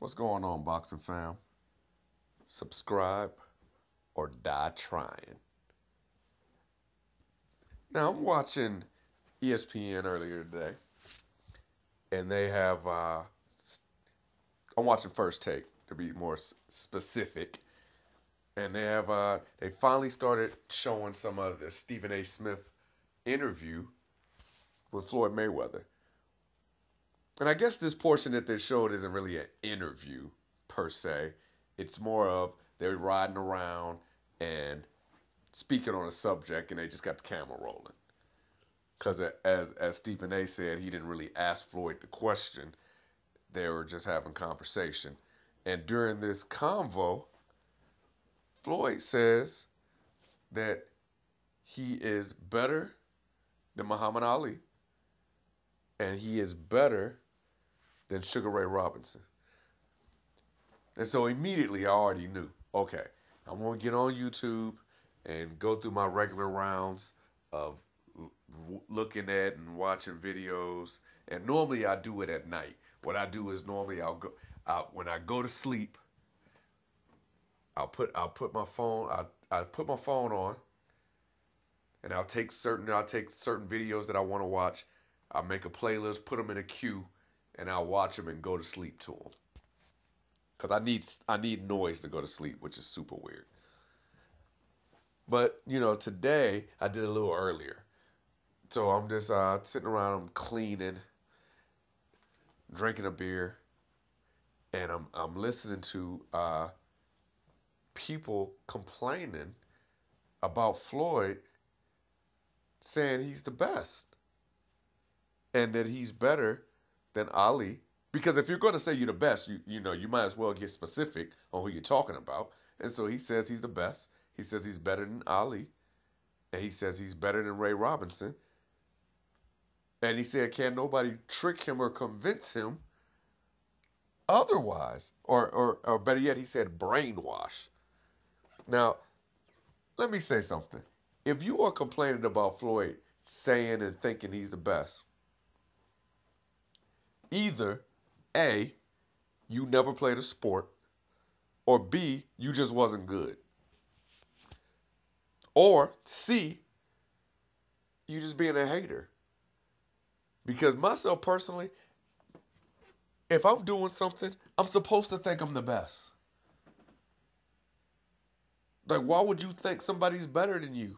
What's going on, boxing fam? Subscribe or die trying. Now, I'm watching ESPN earlier today, and they have, I'm watching First Take to be more specific, and they finally started showing some of the Stephen A. Smith interview with Floyd Mayweather. And I guess this portion that they showed isn't really an interview per se. It's more of they're riding around and speaking on a subject, and they just got the camera rolling. Because as Stephen A. said, he didn't really ask Floyd the question. They were just having conversation. And during this convo, Floyd says that he is better than Muhammad Ali, and he is better than Sugar Ray Robinson. And so immediately I already knew, okay, I'm going to get on YouTube and go through my regular rounds of looking at and watching videos. And normally I do it at night. What I do is normally when I go to sleep, I'll put my phone on, and I'll take certain videos that I want to watch. I'll make a playlist, put them in a queue, and I'll watch them and go to sleep to them. Cause I need noise to go to sleep, which is super weird. But today I did a little earlier, so I'm just sitting around, I'm cleaning, drinking a beer, and I'm listening to people complaining about Floyd, saying he's the best and that he's better than Ali. Because if you're going to say you're the best, you might as well get specific on who you're talking about. And so he says he's the best. He says he's better than Ali, and he says he's better than Ray Robinson. And he said, can't nobody trick him or convince him otherwise. Or better yet, he said brainwash. Now, let me say something. If you are complaining about Floyd saying and thinking he's the best, either A, you never played a sport, or B, you just wasn't good. Or C, you just being a hater. Because myself personally, if I'm doing something, I'm supposed to think I'm the best. Like, why would you think somebody's better than you?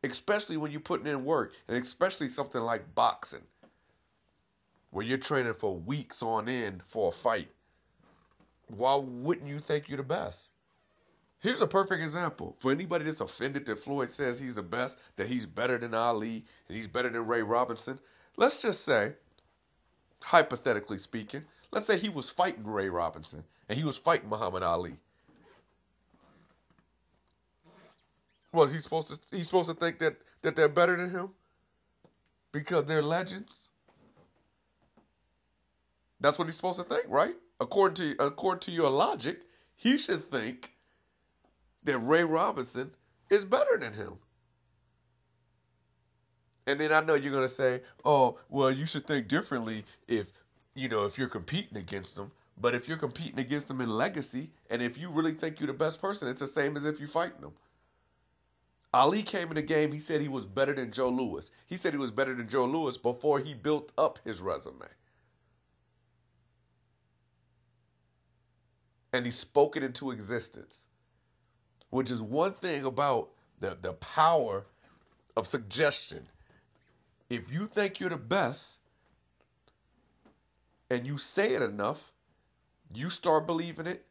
Especially when you're putting in work, and especially something like boxing, where you're training for weeks on end for a fight. Why wouldn't you think you're the best? Here's a perfect example. For anybody that's offended that Floyd says he's the best, that he's better than Ali, and he's better than Ray Robinson, let's just say, hypothetically speaking, let's say he was fighting Ray Robinson, and he was fighting Muhammad Ali. Was he's supposed to think that they're better than him? Because they're legends? That's what he's supposed to think, right? According to your logic, he should think that Ray Robinson is better than him. And then I know you're gonna say, "Oh, well, you should think differently if you're competing against him." But if you're competing against him in legacy, and if you really think you're the best person, it's the same as if you're fighting him. Ali came in the game. He said he was better than Joe Louis. He said he was better than Joe Louis before he built up his resume. And he spoke it into existence, which is one thing about the power of suggestion. If you think you're the best and you say it enough, you start believing it,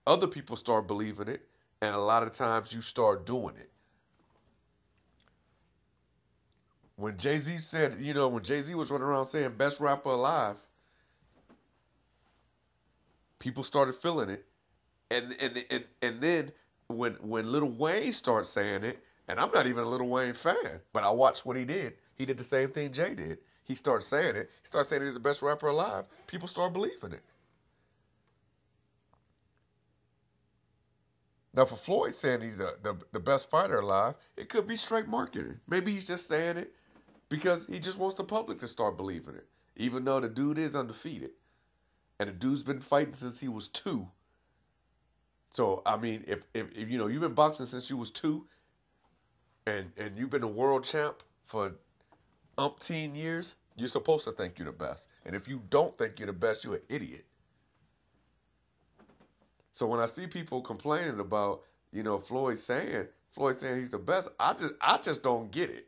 other people start believing it, and a lot of times you start doing it. When Jay-Z said, when Jay-Z was running around saying best rapper alive, people started feeling it. And then when Lil Wayne starts saying it, and I'm not even a Lil Wayne fan, but I watched what he did. He did the same thing Jay did. He started saying it. He started saying he's the best rapper alive. People start believing it. Now, for Floyd saying he's the best fighter alive, it could be straight marketing. Maybe he's just saying it because he just wants the public to start believing it, even though the dude is undefeated. and the dude's been fighting since he was 2. So I mean, if you know you've been boxing since you was 2, and you've been a world champ for umpteen years, you're supposed to think you're the best. And if you don't think you're the best, you're an idiot. So when I see people complaining about, Floyd saying he's the best, I just don't get it.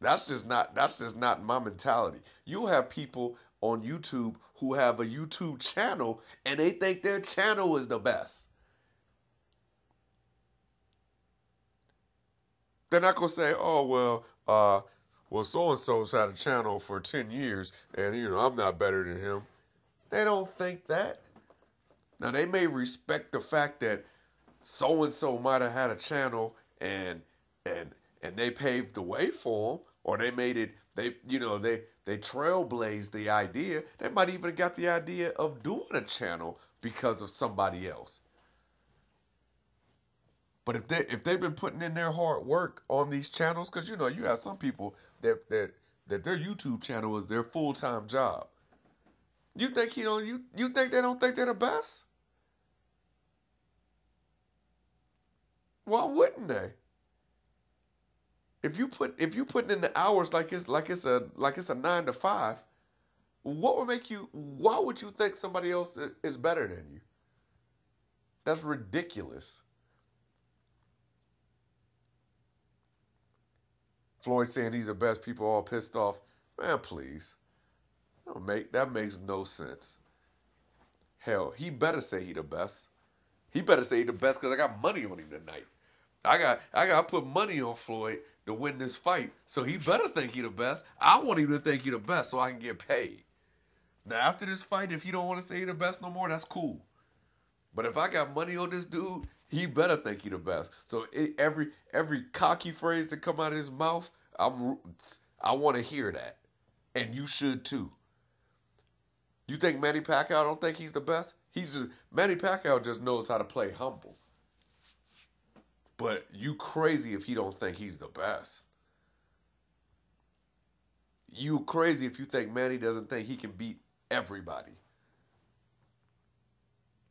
That's just not my mentality. You have people on YouTube who have a YouTube channel and they think their channel is the best. They're not gonna say, "Oh well, so and so's had a channel for 10 years, and I'm not better than him." They don't think that. Now they may respect the fact that so and so might have had a channel and and they paved the way for him, or they made it. They trailblazed the idea. They might even got the idea of doing a channel because of somebody else. But if they've been putting in their hard work on these channels, because you have some people that their YouTube channel is their full time job. You think you think they don't think they're the best? Why wouldn't they? If you putting in the hours like it's a 9 to 5, why would you think somebody else is better than you? That's ridiculous. Floyd saying he's the best, people all pissed off. Man, please. That makes no sense. Hell, he better say he the best. He better say he the best because I got money on him tonight. I got to put money on Floyd to win this fight. So he better think he the best. I want him to think he the best so I can get paid. Now after this fight, if he don't want to say he the best no more, that's cool. But if I got money on this dude, he better think he the best. So every cocky phrase that come out of his mouth, I want to hear that, and you should too. You think Manny Pacquiao don't think he's the best? Manny Pacquiao just knows how to play humble. But you crazy if he don't think he's the best. You crazy if you think Manny doesn't think he can beat everybody.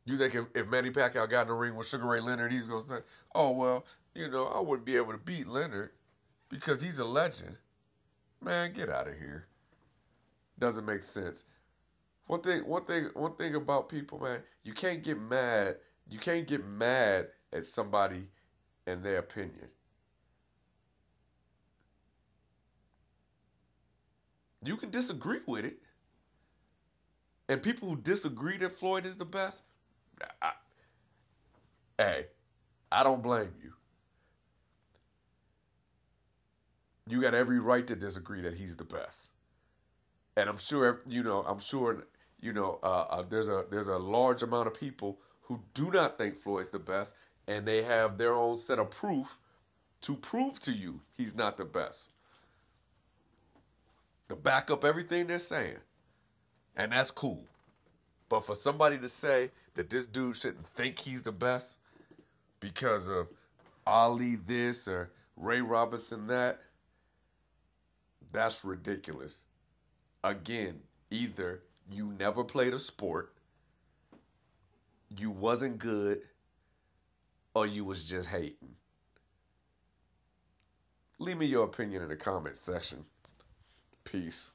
You think if Manny Pacquiao got in the ring with Sugar Ray Leonard, he's going to say, "Oh, well, I wouldn't be able to beat Leonard because he's a legend." Man, get out of here. Doesn't make sense. One thing about people, man, you can't get mad. You can't get mad at somebody and their opinion. You can disagree with it. And people who disagree that Floyd is the best, I, hey, I don't blame you. You got every right to disagree that he's the best. And there's a large amount of people who do not think Floyd's the best, and they have their own set of proof to prove to you he's not the best. To back up everything they're saying. And that's cool. But for somebody to say that this dude shouldn't think he's the best because of Ali this or Ray Robinson that, that's ridiculous. Again, either you never played a sport, you wasn't good, or you was just hating. Leave me your opinion in the comment section. Peace.